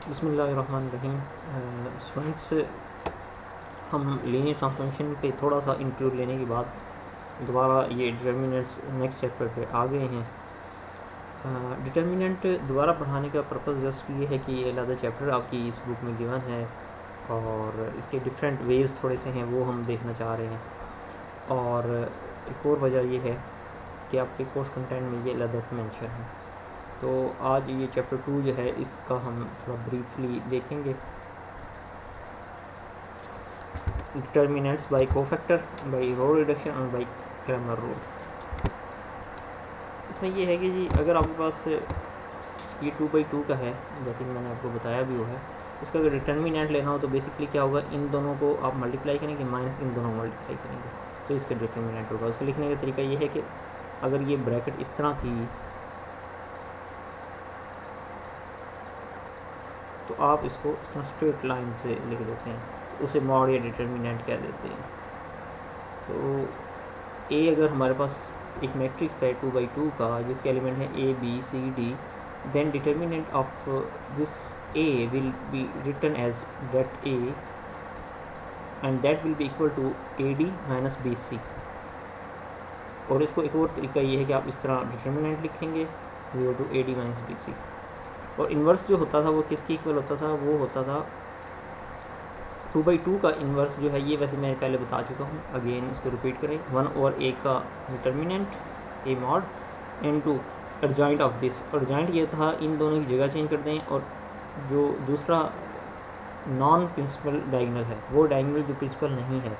बिस्मिल्लाहिर्रहमानिर्रहीम। स्टूडेंट्स, हम linear transformation पे थोड़ा सा इंटरव्यू लेने के बाद दोबारा ये डिटर्मिनेंट्स नेक्स्ट चैप्टर पे आ गए हैं। डिटर्मिनेंट दोबारा पढ़ाने का पर्पज़ जस्ट ये है कि ये अलग चैप्टर आपकी इस बुक में गिवन है और इसके डिफरेंट वेज़ थोड़े से हैं, वो हम देखना चाह रहे हैं। और एक और वजह ये है कि आपके कोर्स कंटेंट में ये अलग से मेंशन है। तो आज ये चैप्टर 2 जो है इसका हम थोड़ा ब्रीफली देखेंगे। Determinants by cofactor, by row reduction और बाय क्रैमर रूल। इसमें ये है कि जी अगर आपके पास ये 2/2 का है, जैसे कि मैंने आपको बताया भी हुआ है, इसका अगर डिटर्मिनेंट लेना हो तो बेसिकली क्या होगा, इन दोनों को आप मल्टीप्लाई करेंगे माइनस इन दोनों मल्टीप्लाई करेंगे तो इसका डिटर्मिनेंट होगा। उसको लिखने का तरीका ये है कि अगर ये ब्रैकेट इस तरह थी तो आप इसको इस तरह स्ट्रेट लाइन से लिख देते हैं, उसे मॉड या डिटर्मिनेंट कह देते हैं। तो ए अगर हमारे पास एक मैट्रिक्स है 2/2 का जिसके एलिमेंट है A B C D, then determinant of this A will be written as that A and that will be equal to AD minus BC। और इसको एक और तरीका ये है कि आप इस तरह डिटर्मिनेंट लिखेंगे 0 to AD minus BC। और इन्वर्स जो होता था वो किसके इक्वल होता था, वो होता था 2/2 का इन्वर्स जो है, ये वैसे मैं पहले बता चुका हूँ, अगेन उसको रिपीट करें, 1/a का determinant A mod into adjoint of this. Adjoint ये था इन दोनों की जगह चेंज कर दें और जो दूसरा नॉन प्रिंसिपल डायगोनल है, वो डायगोनल जो प्रिंसिपल नहीं है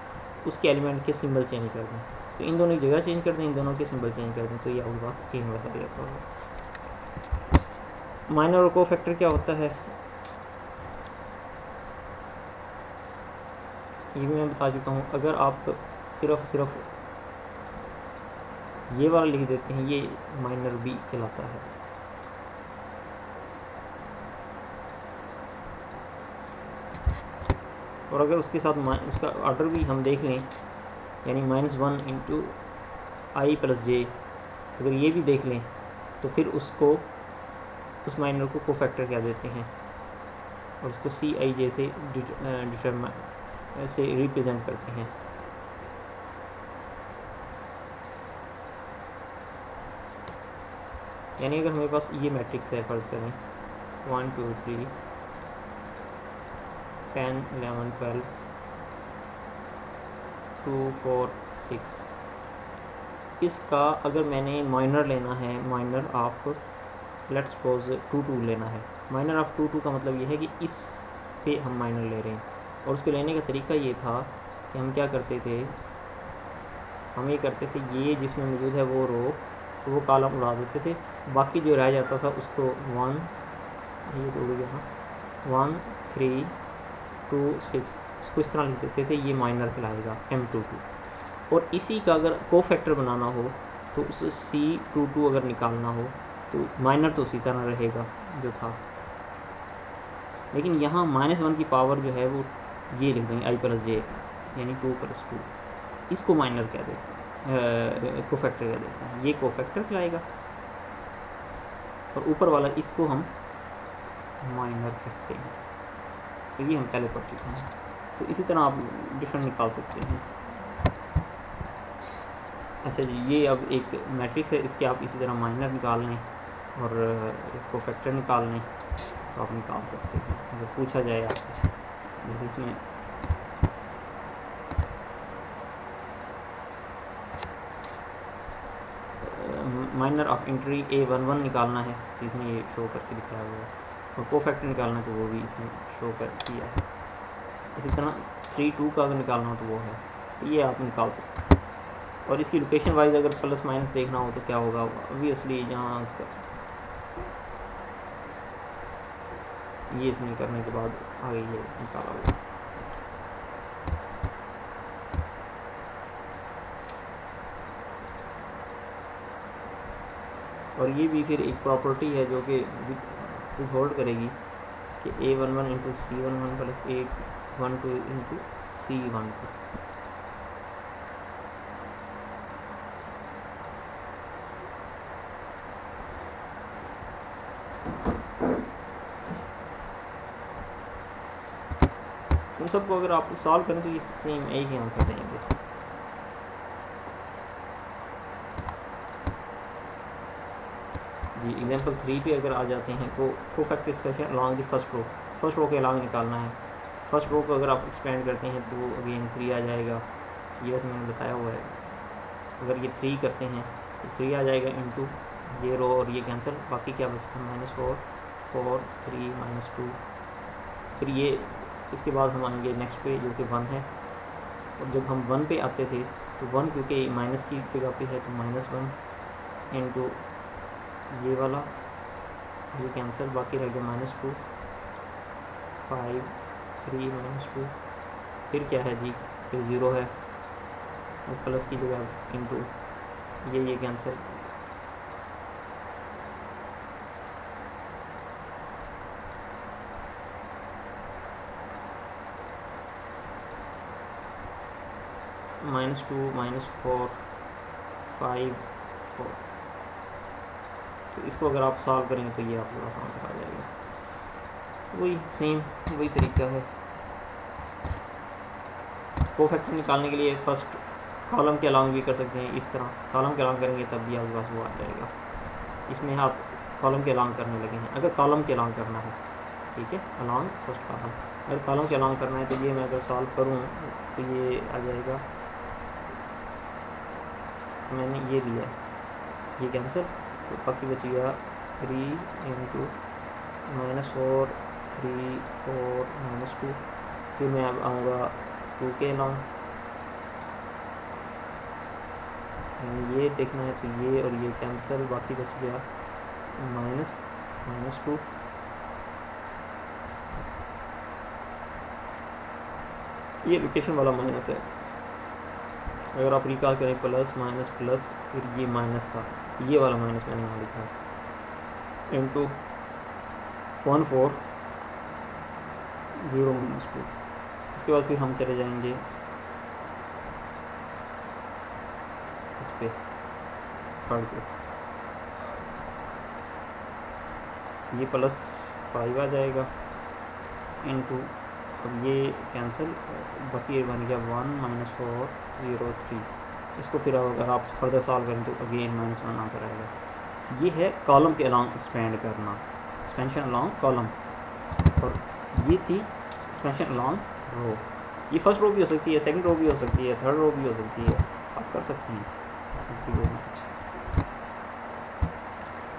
उसके एलिमेंट के सिंबल चेंज कर दें। तो इन दोनों की जगह चेंज कर दें, इन दोनों के सिंबल चेंज कर दें, तो ये आपके पास A इन्वर्स आ जाता है। माइनर और कोफैक्टर क्या होता है ये भी मैं बता चुका हूँ। अगर आप सिर्फ ये वाला लिख देते हैं, ये माइनर बी कहलाता है। और अगर उसके साथ उसका ऑर्डर भी हम देख लें, यानी -1 इंटू आई प्लस जे, अगर ये भी देख लें तो फिर उसको उस माइनर को कोफैक्टर कह देते हैं और उसको CIJ से रिप्रेजेंट करते हैं। यानी अगर हमारे पास ये मैट्रिक्स है, फ़र्ज़ करें 1 2 3 10 11 12 2 4 6, इसका अगर मैंने माइनर लेना है, माइनर ऑफ लेट्स सपोज 2 2 लेना है। माइनर ऑफ 2 2 का मतलब ये है कि इस पे हम माइनर ले रहे हैं। और उसके लेने का तरीका ये था कि हम क्या करते थे, हम ये करते थे, ये जिसमें मौजूद है वो रो, वो कॉलम उड़ा देते थे, बाकी जो रह जाता था उसको 1, ये उड़ गया, 1 3 2 6, इसको इस तरह लिख देते थे, ये माइनर कहलाएगा M22। और इसी का अगर कोफैक्टर बनाना हो तो उस C22 अगर निकालना हो तो माइनर तो उसी तरह रहेगा जो था, लेकिन यहाँ -1 की पावर जो है वो ये लिख देंगे I + J, यानी 2 + 2, इसको माइनर कह देते हैं, कोफैक्टर कह देते हैं, ये कोफैक्टर कहलाएगा। और ऊपर वाला इसको हम माइनर कहते हैं। तो ये हम पहले पढ़ चुके हैं। तो इसी तरह आप डिफरेंट निकाल सकते हैं। अच्छा जी, ये अब एक मैट्रिक्स है, इसके आप इसी तरह माइनर निकाल लें और कोफैक्टर निकाल लें तो आप निकाल सकते हैं। अगर पूछा जाए आपसे, जैसे इसमें माइनर ऑफ इंट्री A11 निकालना है तो इसमें ये शो करके दिखाया हुआ है, और कोफैक्टर निकालना है तो वो भी इसमें शो कर किया है। इसी तरह 3 2 का अगर निकालना हो तो वो है, तो ये आप निकाल सकते हैं। और इसकी लोकेशन वाइज अगर प्लस माइनस देखना हो तो क्या होगा, ऑब्वियसली यहाँ उसका ये इसमें करने के बाद आगे ये निकाला हुआ। और ये भी फिर एक प्रॉपर्टी है जो कि होल्ड करेगी कि A11 into C11 plus A12 into C12। इन सबको अगर आप सॉल्व करें तो ये सेम एक ही आंसर देंगे। जी एग्जांपल 3 पे अगर आ जाते हैं तो perfect expression along the first row के अलॉन्ग निकालना है। फर्स्ट रो को अगर आप एक्सपेंड करते हैं तो अगेन 3 आ जाएगा, ये वैसे मैंने बताया हुआ है। अगर ये 3 करते हैं तो 3 आ जाएगा इनटू ये रो और ये कैंसिल, बाकी क्या बचता है -4 4 3 -2। फिर ये इसके बाद हम आएंगे नेक्स्ट पे जो कि 1 है, और जब हम 1 पे आते थे तो 1 क्योंकि माइनस की जगह पे है तो -1 इनटू ये वाला, ये कैंसिल, बाकी रह गया -2 5 3 -2। फिर क्या है जी, फिर 0 है और प्लस की जगह इनटू ये कैंसिल, -2 -4 5 4। तो इसको अगर आप सॉल्व करेंगे तो ये आपके पास आंसर आ जाएगा। वही सेम वही तरीका है। परफेक्ट निकालने के लिए फर्स्ट कॉलम के अलॉन्ग भी कर सकते हैं, इस तरह कॉलम के अलॉन्ग करेंगे तब भी आपके पास वो आ जाएगा। इसमें आप कॉलम के अलॉन्ग करने लगे हैं, अगर कॉलम के अलॉन्ग करना है, ठीक है, अलॉन्ग फर्स्ट कॉलम। अगर कॉलम के अलॉन्ग करना है तो ये मैं अगर सॉल्व करूँ तो ये आ जाएगा, मैंने ये लिया ये कैंसिल, तो बाकी बच गया 3 इनटू -4 3 4 -2। फिर मैं अब आऊँगा 2 के अलॉन्ग, ये देखना है तो ये और ये कैंसिल, बाकी बच गया -2। ये लोकेशन वाला माइनस है। अगर आप रिकॉल करें प्लस माइनस प्लस फिर ये माइनस था, तो ये वाला माइनस मैंने यहाँ लिखा है इनटू 1 4 0 -2। इसके बाद फिर हम चले जाएंगे इस पे थर्ड पे, ये +5 आ जाएगा इनटू, अब ये कैंसिल, बाकी ये बन गया 1 -4 0 3। इसको फिर अगर आप फर्दर सॉल्व करें तो अगेन -1 आंसर आएगा। तो ये है कॉलम के अलॉन्ग एक्सपेंड करना, एक्सपेंशन अलॉन्ग कॉलम, और ये थी एक्सपेंशन अलॉन्ग रो। ये फर्स्ट रो भी हो सकती है, सेकंड रो भी हो सकती है, थर्ड रो भी हो सकती है, आप कर सकते हैं।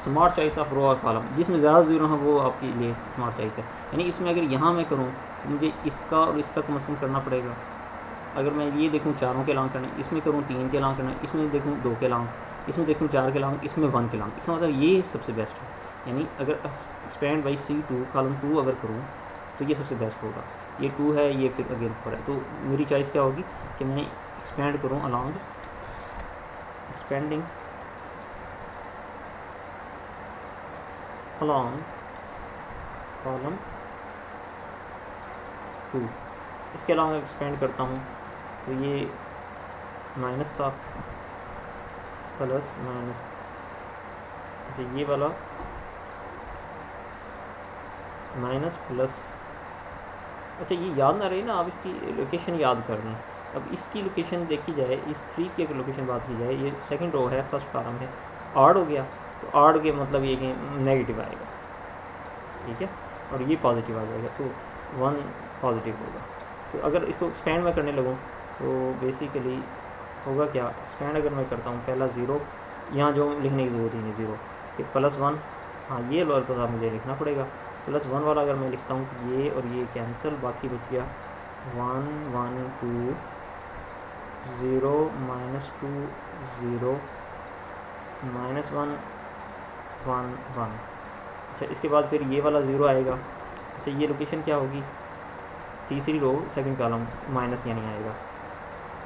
स्मार्ट चॉइस ऑफ रो और कॉलम, जिसमें ज़्यादा जीरो है वो आपके लिए स्मार्ट चॉइस है। यानी इसमें अगर यहाँ मैं करूँ तो मुझे इसका और इसका कम से कम करना पड़ेगा। अगर मैं ये देखूँ 4 के लॉन्ग करना, इसमें करूँ 3 के लॉन्ग करना, इसमें देखूँ 2 के लॉन्ग, इसमें देखूँ 4 के लॉन्ग, इसमें 1 के लॉन्ग, इसका मतलब ये सबसे बेस्ट है। यानी अगर एक्सपेंड बाई C2 कॉलम 2 अगर करूँ तो ये सबसे बेस्ट होगा। ये 2 है, ये फिर अगेन 4 है, तो मेरी चॉइस क्या होगी कि मैं एक्सपेंड करूँ अलॉन्ग, एक्सपेंडिंग अलॉन्ग कॉलम 2। इसके अलावा एक्सपेंड करता हूँ तो ये माइनस था, प्लस माइनस, अच्छा ये वाला माइनस प्लस, अच्छा ये याद ना रही ना, आप इसकी लोकेशन याद कर लें। अब इसकी लोकेशन देखी जाए, इस 3 की अगर लोकेशन बात की जाए, ये सेकंड रो है, फर्स्ट कॉलम है, ऑड हो गया तो ऑड के मतलब ये कि नेगेटिव आएगा, ठीक है, और ये पॉजिटिव आ जाएगा, तो 1 पॉजिटिव होगा। तो अगर इसको एक्सपेंड मैं करने लगूँ तो बेसिकली होगा क्या, एक्सपेंड अगर मैं करता हूँ, पहला 0, यहाँ जो लिखने की ज़रूरत ही नहीं, 0, फिर +1, हाँ ये लोअर का मुझे लिखना पड़ेगा, +1 वाला अगर मैं लिखता हूँ तो ये और ये कैंसिल, बाकी बच गया 1 1 2 0 -2 0 -1 1 1। अच्छा इसके बाद फिर ये वाला 0 आएगा। अच्छा ये लोकेशन क्या होगी, तीसरी रो सेकंड कॉलम, माइनस यानी आएगा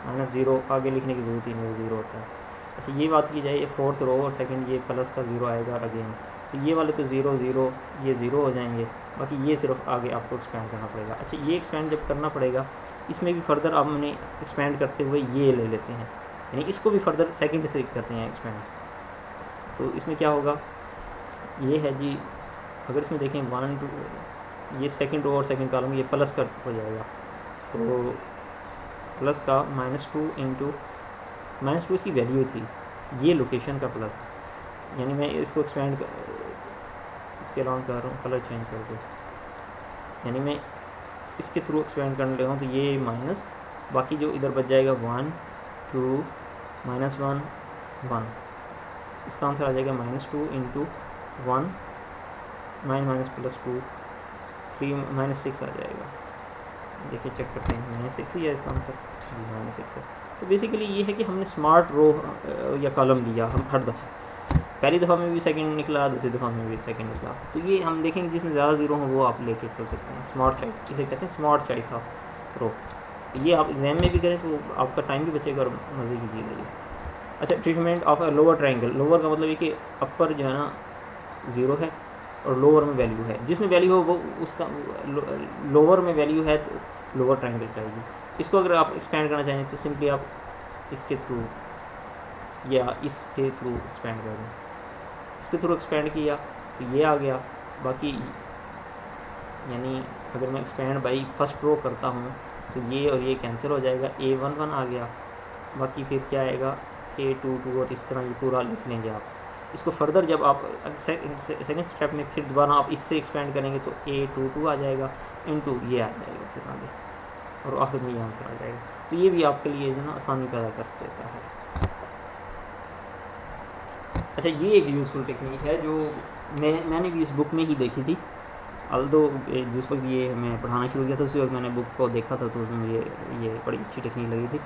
-0, आगे लिखने की ज़रूरत ही नहीं, 0 होता है। अच्छा ये बात की जाए, ये फोर्थ रो और सेकंड ये प्लस का 0 आएगा अगेन, तो ये वाले तो 0 0 ये 0 हो जाएंगे, बाकी ये सिर्फ आगे आपको एक्सपेंड करना पड़ेगा। अच्छा ये एक्सपेंड जब करना पड़ेगा, इसमें भी फर्दर आप हमने एक्सपेंड करते हुए ये ले लेते हैं, यानी इसको भी फर्दर सेकंड से करते हैं एक्सपेंड। तो इसमें क्या होगा, ये है जी, अगर इसमें देखें 1 2, ये सेकंड रो और सेकंड कॉलम ये प्लस कर हो जाएगा, तो प्लस का -2 इंटू -2 इसकी वैल्यू थी, ये लोकेशन का प्लस, यानी मैं इसको एक्सपेंड इसके अलावा कर रहा हूँ, कलर चेंज कर दो, यानी मैं इसके थ्रू एक्सपेंड करने लगा हूँ, तो ये माइनस, बाकी जो इधर बच जाएगा 1 2 -1 1, इसका आंसर आ जाएगा -2 इंटू 1 -+2 3 -6 आ जाएगा। देखिए चेक करते हैं, -6 ही है इसका आंसर, -6 है। तो बेसिकली ये है कि हमने स्मार्ट रो या कॉलम लिया हम हर दफ़ा, पहली दफ़ा में भी सेकंड निकला, दूसरी दफ़ा में भी सेकंड निकला, तो ये हम देखेंगे जिसमें ज़्यादा ज़ीरो हो वो आप लेके चल सकते हैं। स्मार्ट चॉइस इसे कहते हैं, स्मार्ट चॉइस ऑफ रो। ये आप एग्जाम में भी करें तो आपका टाइम भी बचेगा और मज़े की चीज़ है ये। अच्छा, treatment of a lower triangle, lower का मतलब ये कि अपर जो है ना ज़ीरो है और लोअर में वैल्यू है, जिसमें वैल्यू हो वो उसका लोअर में वैल्यू है तो लोअर ट्रायंगल चाहिए। इसको अगर आप एक्सपेंड करना चाहें तो सिंपली आप इसके थ्रू या इसके थ्रू एक्सपेंड कर दें, इसके थ्रू एक्सपेंड किया तो ये आ गया, बाकी यानी अगर मैं एक्सपेंड बाई फर्स्ट रो करता हूँ तो ये और ये कैंसिल हो जाएगा, A11 आ गया, बाकी फिर क्या आएगा A22 और इस तरह ये पूरा लिख लेंगे आप। इसको फर्दर जब आप सेकंड स्टेप में फिर दोबारा आप इससे एक्सपेंड करेंगे तो A22 आ जाएगा इंटू ये आ जाएगा फिर आगे, और आखिर में ये आंसर आ जाएगा। तो ये भी आपके लिए जो ना आसानी पैदा कर देता है। अच्छा, ये एक यूज़फुल टेक्निक है जो मैंने भी इस बुक में ही देखी थी, अल्दो जिस वक्त ये मैं पढ़ाना शुरू किया था उसी वक्त मैंने बुक को देखा था, तो उसमें ये बड़ी अच्छी टेक्निक लगी थी।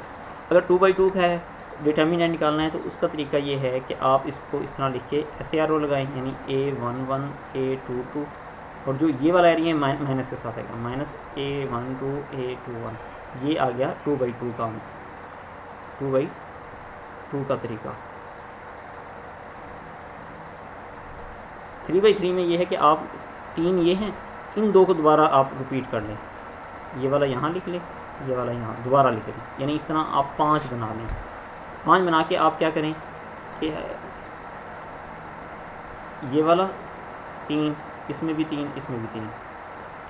अगर 2/2 का है डिटर्मिनेंट निकालना है तो उसका तरीका ये है कि आप इसको इस तरह लिख के ऐसे आर ओ लगाएँ, यानी A11 A22, और जो ये वाला एरिया माइनस के साथ आएगा, -A12 A21, ये आ गया 2/2 का आंसर, 2/2 का तरीका। 3/3 में ये है कि आप 3 ये हैं, इन दो को दोबारा आप रिपीट कर लें, ये वाला यहाँ लिख लें, ये वाला यहाँ दोबारा लिख लें, यानी इस तरह आप 5 बना लें। 5 बना के आप क्या करें कि ये वाला 3, इसमें भी 3, इसमें भी 3,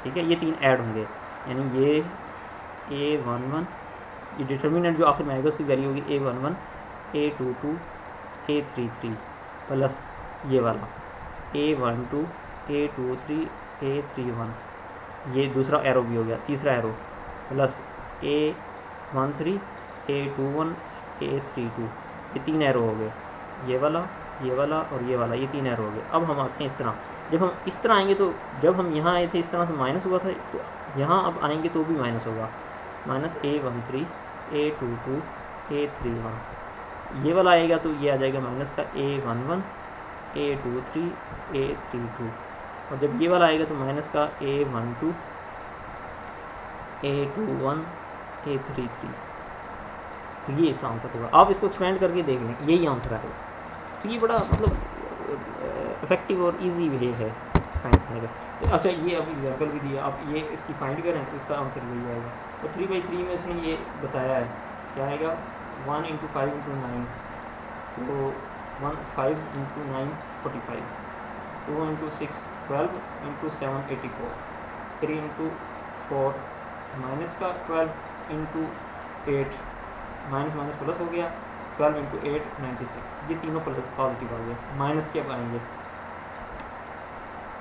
ठीक है, ये 3 ऐड होंगे, यानी ये A11, ये डिटर्मिनेंट जो आखिर में आएगा उसकी वैल्यू होगी A11 A22 A33 प्लस ये वाला A12 A23 A31, ये दूसरा एरो भी हो गया, तीसरा arrow plus A13 A21 A32, ये 3 एरो हो गए, ये वाला और ये वाला, ये 3 एरो हो गए। अब हम आते हैं इस तरह, जब हम इस तरह आएंगे तो जब हम यहाँ आए थे इस तरह से माइनस हुआ था, तो यहाँ अब आएंगे तो भी माइनस होगा, -A13 A22 A31, ये वाला आएगा तो ये आ जाएगा माइनस का A11 A23 A32, और जब ये वाला आएगा तो माइनस का A12 A21 A33, तो ये इसका आंसर होगा। आप इसको एक्सपेंड करके देख लें, यही आंसर आएगा। तो ये बड़ा मतलब इफेक्टिव और इजी वे है फाइंड करने का। तो अच्छा, ये अभी एग्जाम्पल भी दिया, आप ये इसकी फाइंड करें तो इसका आंसर यही आएगा। और 3/3 में इसने ये बताया है क्या आएगा, 1 × 5 × 9, तो 5 × 9 45, 2 × 6 12, × 7 84, 3 × 4 माइनस का 12 × 8 माइनस माइनस प्लस हो गया, 12 × 8 96, ये तीनों पॉजिटिव आ गए। माइनस के अब आएंगे,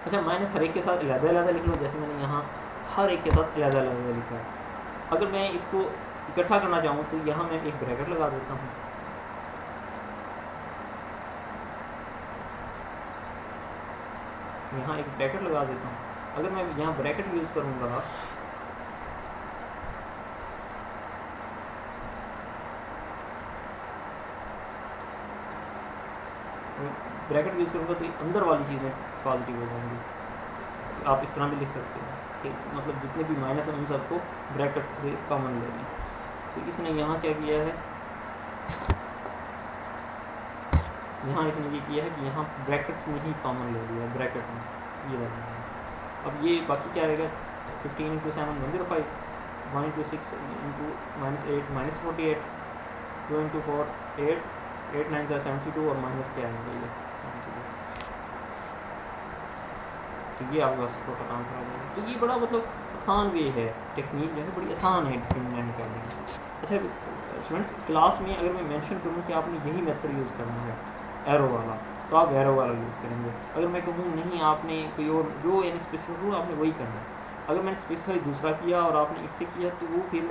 अच्छा माइनस हर एक के साथ अलग-अलग लिख लो, जैसे मैंने यहाँ हर एक के साथ अलग-अलग लिखा है। अगर मैं इसको इकट्ठा करना चाहूँ तो यहाँ मैं एक ब्रैकेट लगा देता हूँ, यहाँ एक ब्रैकेट लगा देता हूँ। अगर मैं यहाँ ब्रैकेट यूज़ करूँगा ब्रैकेट यूज़ करूँगा तो अंदर वाली चीज़ें पॉजिटिव हो जाएंगी। आप इस तरह भी लिख सकते हैं कि मतलब जितने भी माइनस हैं उन सबको ब्रैकेट से कॉमन ले लें। तो इसने यहाँ क्या किया है, यहाँ इसने ये किया है कि यहाँ ब्रैकेट में ही कॉमन ले लिया, ब्रैकेट में ये वाला माइनस। अब ये बाकी क्या रहेगा, 15 × 7 105, 1 × 6 × -8 -48, 2 × 4 8, 8 9 72, और माइनस क्या आएंगे ये 72। तो ये आपके पास टोटल आंसर आ जाएगा। तो ये बड़ा मतलब आसान वे है, टेक्निक जो है बड़ी आसान है डिटरमिनेंट निकालने की। अच्छा स्टूडेंट्स, क्लास में अगर मैं मेंशन करूँ कि आपने यही मेथड यूज़ करना है एरो वाला, तो आप एरो वाला यूज़ करेंगे। अगर मैं कहूँ नहीं आपने कोई और जो यानी स्पेसिफिक हो आपने वही करना है, अगर मैंने स्पेसिफाई दूसरा किया और आपने इससे किया तो वो फिर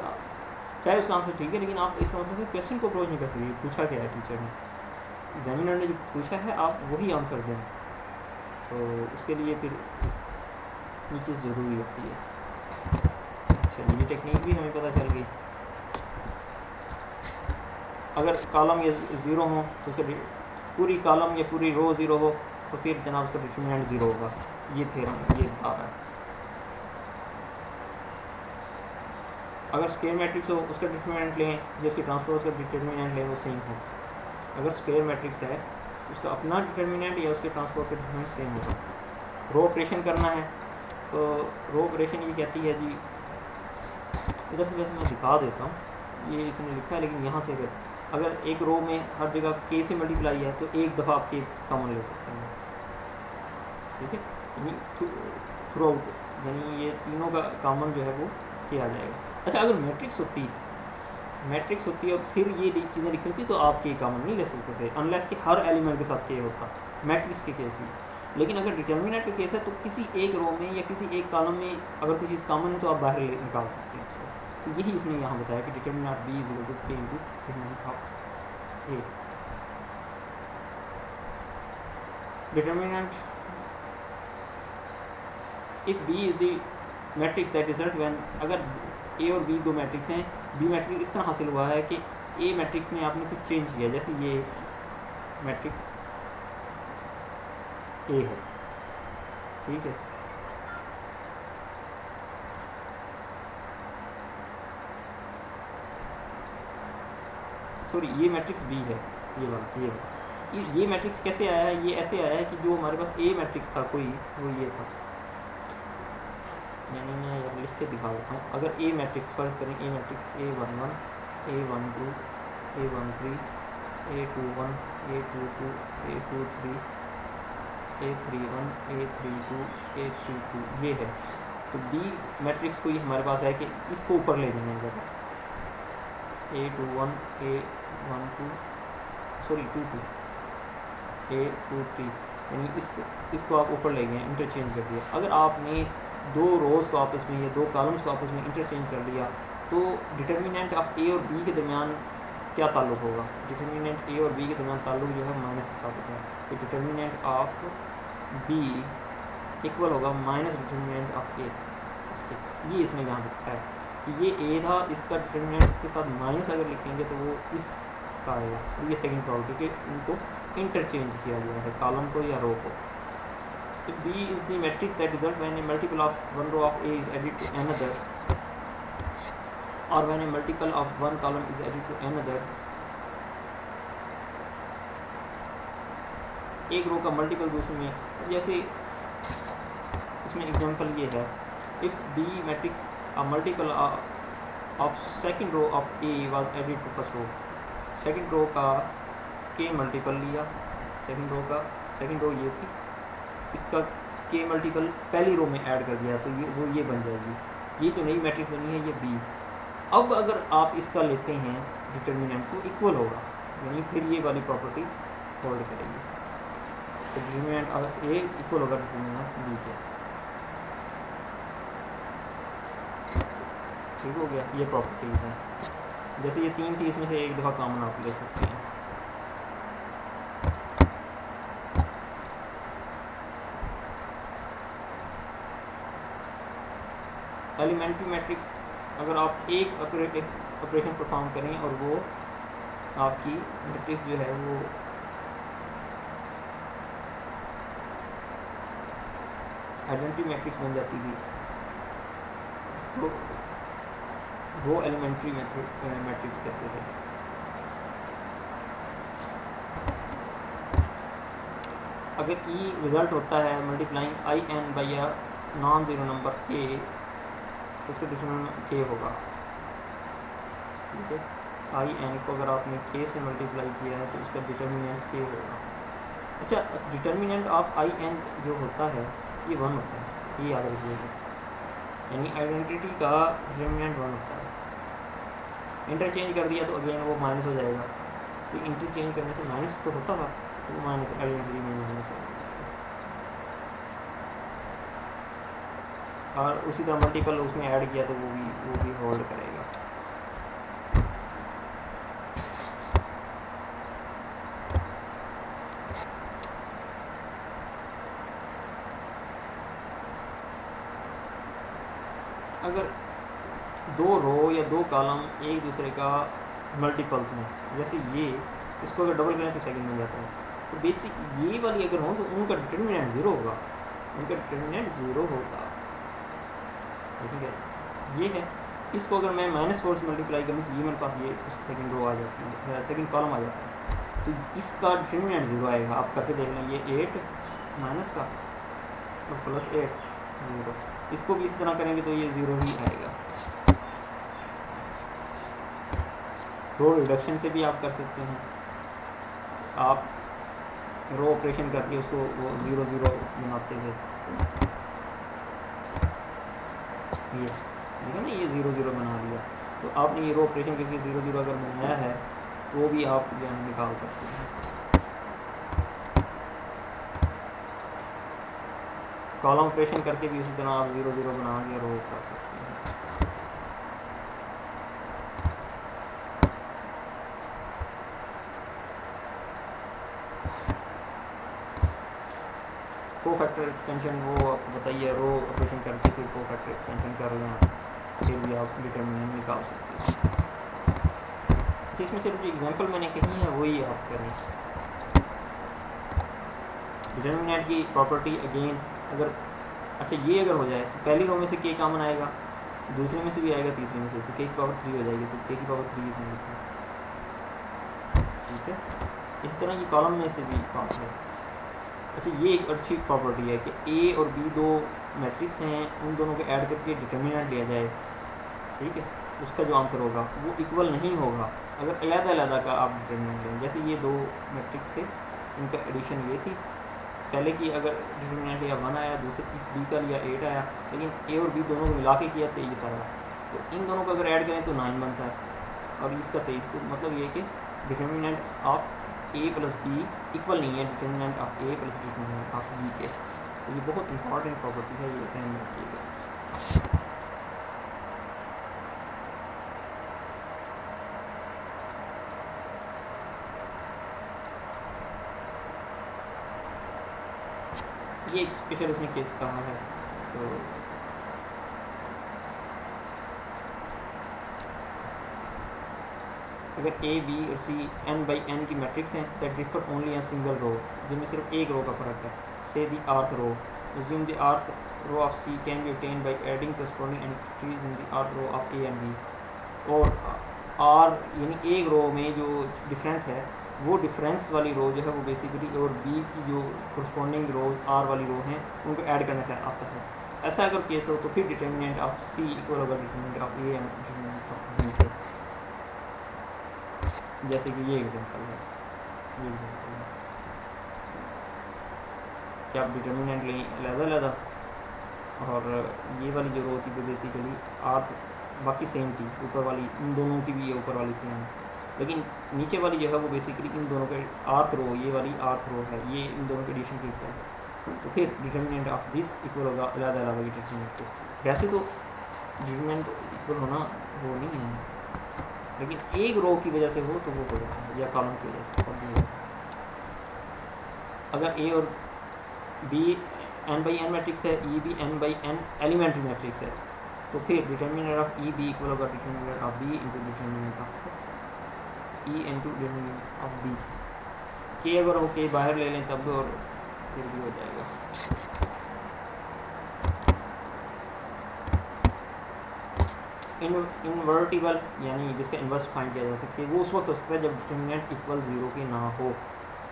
चाहे उसका आंसर ठीक है, लेकिन आप इसका मतलब क्वेश्चन को अप्रोच नहीं कर सकते पूछा क्या है टीचर ने, एग्जामिनर ने जो पूछा है आप वही आंसर दें। तो उसके लिए फिर ये चीज़ ज़रूरी होती है। अच्छा ये टेक्निक भी हमें पता चल गई। अगर कॉलम या ज़ीरो हो तो उसका पूरी कॉलम या पूरी रो ज़ीरो हो तो फिर जनाब उसका डिटरमिनेंट ज़ीरो होगा। ये थ्योरम ये बता रहा है। अगर स्क्वायर मैट्रिक्स हो उसका डिटरमिनेंट लें, जिसके ट्रांसपोज का डिटरमिनेंट लें वो सेम हो। अगर स्क्वायर मैट्रिक्स है उसका अपना डिटरमिनेंट या उसके ट्रांसपोज का डिटरमिनेंट सेम होगा। रो ऑपरेशन करना है तो रो ऑपरेशन ये कहती है जी, इधर से वैसे मैं दिखा देता हूँ, ये इसने लिखा है लेकिन यहाँ से अगर एक रो में हर जगह के से मल्टीप्लाई है तो एक दफ़ा आप के कॉमन ले सकते हैं, ठीक है, यानी थ्रू आउट यानी ये तीनों का कॉमन जो है वो के आ जाएगा। अच्छा अगर मैट्रिक्स होती है और फिर ये चीज़ें लिखी होती तो आप के कॉमन नहीं ले सकते थे अनलेस कि हर एलिमेंट के साथ के होता मैट्रिक्स के केस में। लेकिन अगर डिटर्मिनेंट का केस है तो किसी एक रो में या किसी एक कॉलम में अगर कोई चीज़ कॉमन है तो आप बाहर निकाल सकते हैं उसको। तो यही इसने यहाँ बताया कि determinant B is equal to K into determinant of A. Determinant if B is the matrix that result when, अगर ए और बी दो मैट्रिक्स हैं, बी मैट्रिक्स इस तरह हासिल हुआ है कि ए मैट्रिक्स में आपने कुछ चेंज किया, जैसे ये मैट्रिक्स ए है, ठीक है, सॉरी ये मैट्रिक्स बी है, ये मैट्रिक्स कैसे आया है, ये ऐसे आया है कि जो हमारे पास ए मैट्रिक्स था कोई वो ये था, यानी मैं यार लिख के दिखा देता हूँ। अगर ए मैट्रिक्स फर्ज करें, ए matrix A11 A12 A13 A21 A22 A23 A31 A32 A32 ये है। तो बी मैट्रिक्स कोई हमारे पास है कि इसको ऊपर ले जाएंगे, अगर A21 A12 सॉरी 22 A23 यानी इसको आप ऊपर ले गए, इंटरचेंज कर दिया। अगर आपने दो रोज़ को आपस में या दो कॉलम्स को आपस में इंटरचेंज कर लिया तो डिटर्मिनेंट ऑफ ए और बी के दरमियान क्या ताल्लुक़ होगा, डिटर्मिनेंट ए और बी के दरमियान ताल्लुक़ जो है माइनस के साथ होगा। तो डिटर्मिनेंट ऑफ बी इक्वल होगा माइनस डिटर्मिनेंट ऑफ ए इसके, ये इसमें यहाँ लिखा है कि ये ए था, इसका डिटर्मिनेंट के साथ माइनस अगर लिखेंगे तो वो इसका आएगा। ये सेकेंड प्रॉपर्टी कि इनको इंटरचेंज किया गया है कॉलम को या रो को। If B is the matrix that result when a multiple of one row of A is added to another, or when a multiple of one column is added to another, एक row का multiple दूसरे में, जैसे इसमें example ये है, if B matrix a multiple of second row of A was added to first row, second row का के मल्टीपल लिया, सेकंड रो का सेकंड रो ये थी, इसका के मल्टीपल पहली रो में ऐड कर दिया तो ये बन जाएगी, ये जो नई मैट्रिक्स बनी है ये बी। अब अगर आप इसका लेते हैं डिटर्मिनेंट तो इक्वल होगा, यानी फिर ये वाली प्रॉपर्टी होल्ड करेगी। तो डिटर्मिनेंट अगर ए इक्वल होगा डिटर्मिनेंट बी के, ठीक हो गया। ये प्रॉपर्टीज हैं, जैसे ये तीन थी इसमें से एक दफ़ा कॉमन आप ले सकते हैं। एलिमेंट्री मैट्रिक्स अगर आप एक ऑपरेशन परफॉर्म करें और वो आपकी मैट्रिक्स जो है वो आइडेंटिटी मैट्रिक्स बन जाती थी, तो वो एलिमेंट्री मैट्रिक्स कहते थे। अगर ई रिज़ल्ट होता है multiplying I n by a non zero number के, उसका डिटरमिनेंट के होगा, ठीक है। आई एन को अगर आपने के से मल्टीप्लाई किया है तो उसका डिटरमिनेंट के होगा। अच्छा डिटरमिनेंट ऑफ आई एन जो होता है ये 1 होता है, ये याद रखिएगा, यानी आइडेंटिटी का डिटरमिनेंट 1 होता है। इंटरचेंज कर दिया तो अगेन वो माइनस हो जाएगा, तो इंटरचेंज करने से माइनस तो होता था, तो वो माइनस आइडेंटिटी में माइनस हो जाएगा। और उसी तरह मल्टीपल उसमें ऐड किया तो वो भी होल्ड करेगा। अगर 2 रो या 2 कॉलम एक दूसरे का मल्टीपल्स हैं, जैसे ये, इसको अगर डबल करें तो सेकंड में जाता है, तो बेसिक ये वाली अगर हो तो उनका डिटरमिनेंट 0 होगा, उनका डिटरमिनेंट 0 होगा, ठीक है। ये है, इसको अगर मैं -4 से मल्टीप्लाई करूँ तो ये मेरे पास ये सेकंड रो आ जाती है, सेकंड कॉलम आ जाता है, तो इसका डिटरमिनेंट 0 आएगा। आप करके देख लें, ये 8 माइनस का और +8 0, इसको भी इस तरह करेंगे तो ये 0 ही आएगा। रो रिडक्शन से भी आप कर सकते हैं, आप रो ऑपरेशन करके उसको वो 0 0 बनाते थे, ये देखा ना, ये 0 0 बना लिया, तो आपने ये रो ऑपरेशन करके 0 0 अगर बनाया है वो भी आप यहाँ निकाल सकते हैं। कॉलम ऑपरेशन करके भी उसी तरह आप 0 0 बना के रो कर सकते हैं। कोफैक्टर एक्सपेंशन वो आपको बताइए, रो ऑपरेशन करके फिर कोफैक्टर एक्सपेंशन कर लें, फिर भी आप डिटरमिनेंट निकाल सकते हैं। जिसमें सिर्फ जो एग्जांपल मैंने कही है वही आप करें। डिटरमिनेंट की प्रॉपर्टी अगेन, अगर अच्छा ये अगर हो जाए तो पहली रो में से के कॉमन आएगा, दूसरे में से भी आएगा, तीसरे में से, तो के की पावर 3 हो जाएगी, तो के की पावर 3 इसमें लिखा है, ठीक है। इस तरह ये कॉलम में से भी कॉमन है। अच्छा ये एक अच्छी प्रॉपर्टी है कि ए और बी 2 मैट्रिक्स हैं, उन दोनों को ऐड करके डिटरमिनेंट लिया जाए, ठीक है, उसका जो आंसर होगा वो इक्वल नहीं होगा अगर अलग-अलग का आप डिटरमिनेंट लें। जैसे ये 2 मैट्रिक्स थे, इनका एडिशन ये थी, पहले की अगर डिटरमिनेंट या 1 आया, दूसरे इस बी का लिया 8 आया, लेकिन ए और बी दोनों को मिला के किया 23 आया, तो इन दोनों को अगर ऐड करें तो 9 बनता है और इसका 23, तो मतलब ये कि determinant of A plus B equal नहीं है determinant of A plus determinant of B के। तो ये बहुत इंपॉर्टेंट प्रॉपर्टी है, ये ध्यान में रखिएगा। ये एक स्पेशल उसने केस कहा है, तो अगर ए बी और सी n/n की मैट्रिक्स हैं that differ only a single row, जिनमें सिर्फ एक रो का फर्क है, say the rth row, assume the rth row of C can be obtained by adding corresponding entities in the rth row of A and B, और r यानी एक रो में जो डिफरेंस है वो डिफरेंस वाली रो जो है वो बेसिकली और बी की जो corresponding रोज आर वाली रो हैं उनको ऐड करने से आता है। ऐसा अगर केस हो तो फिर डिटरमिनेंट ऑफ सी इक्वल होगा determinant of A and determinant of B के। जैसे कि ये एग्जांपल है, ये एग्जांपल है कि आप डिटरमिनेंट लें अलग-अलग, और ये वाली जो रो थी वो बेसिकली आर्थ बाकी सेम थी, ऊपर वाली इन दोनों की भी ये ऊपर वाली सेम है, लेकिन नीचे वाली जो है वो बेसिकली इन दोनों के आर्थ रो, ये वाली आर्थ रो है, ये इन दोनों के एडिशन की है, तो फिर डिटरमिनेंट ऑफ दिस इक्वल होगा अलग-अलग वाली डिटरमिनेंट को। वैसे तो डिटरमिनेंट इक्वल होना वो नहीं है, लेकिन एक रो की वजह से हो तो वो हो जाता है, या कॉलम की वजह से। अगर ए और बी n/n मैट्रिक्स है, ई भी n/n एलिमेंट्री मैट्रिक्स है, तो फिर determinant of E B equal होगा determinant of B into determinant of E into determinant of B. के अगर वो के बाहर ले लें तब और फिर भी हो जाएगा। इन्वर्टिबल यानी जिसका इन्वर्स फाइंड किया जा सकता है वो उस वक्त हो सकता है जब डिटरमिनेंट इक्वल 0 के ना हो,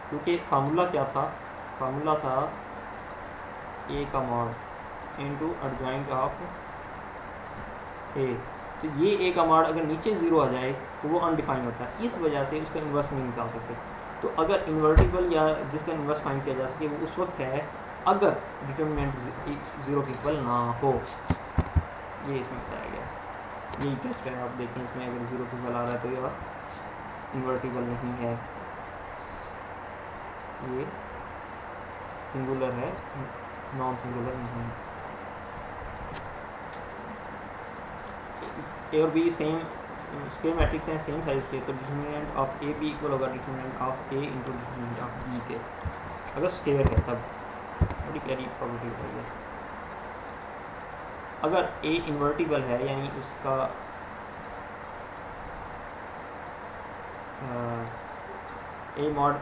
क्योंकि फार्मूला क्या था, फार्मूला था ए का मॉड इंटू एडजॉइंट ऑफ ए, तो ये ए का मॉड अगर नीचे 0 आ जाए तो वो अनडिफाइंड होता है, इस वजह से उसका इन्वर्स नहीं निकाल सकते। तो अगर इन्वर्टिबल या जिसका इन्वर्स फाइंड किया जा सके वो उस वक्त है अगर डिटर्मिनेंट 0 के इक्वल ना हो, ये इसमें बताया गया। यही टेस्ट है, आप देखें इसमें अगर 0 के इक्वल आ रहा है तो यह इन्वर्टिबल नहीं है, ये सिंगुलर है, नॉन सिंगुलर नहीं है। ए और बी सेम स्क्वायर मैट्रिक्स हैं, सेम साइज के, तो determinant of A B equal होगा determinant of A into determinant of B के, अगर स्क्वायर है तब। बड़ी प्यारी प्रॉपर्टी है। अगर ए इन्वर्टिबल है यानी उसका ए मॉड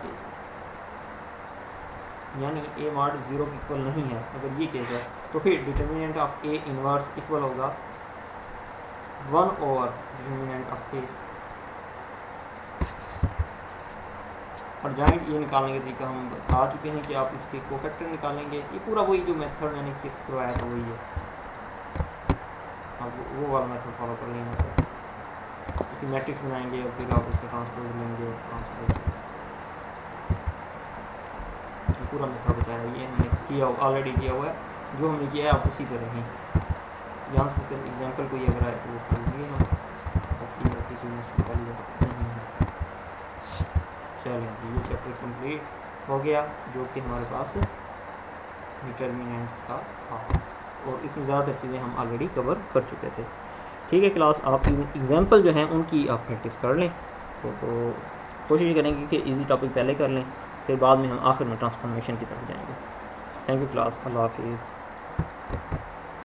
यानी ए मॉड 0 के इक्वल नहीं है, अगर ये केस है तो फिर determinant of A inverse equal होगा 1 ओवर डिटर्मिनेंट ऑफ ए। और जॉइंट ये निकालने का तरीका हम बता चुके हैं कि आप इसके कोफैक्टर निकालेंगे, ये पूरा वही जो मेथड मैंने करवाया था वही है, आप वो वाला मेथड फॉलो कर लेंगे। इसकी मैट्रिक्स बनाएंगे और फिर आप उसका ट्रांसपोज लेंगे, ट्रांसपोज पूरा मेथड बताया, ये हमने किया ऑलरेडी किया हुआ है, जो हमने किया है आप उसी पर रहें। यहाँ से सिर्फ एग्जांपल कोई अगर आए तो वो कर लेंगे हम, बाकी ऐसी कोई मसला नहीं है। चलें जी, ये चैप्टर कंप्लीट हो गया जो कि हमारे पास डिटर्मिनेंट्स का था, और इसमें ज़्यादातर चीज़ें हम ऑलरेडी कवर कर चुके थे। ठीक है क्लास, आप एग्जांपल जो हैं उनकी आप प्रैक्टिस कर लें, तो कोशिश करेंगे कि इजी टॉपिक पहले कर लें, फिर बाद में हम आखिर में ट्रांसफॉर्मेशन की तरफ जाएंगे। थैंक यू क्लास, अल्लाह हाफिज़।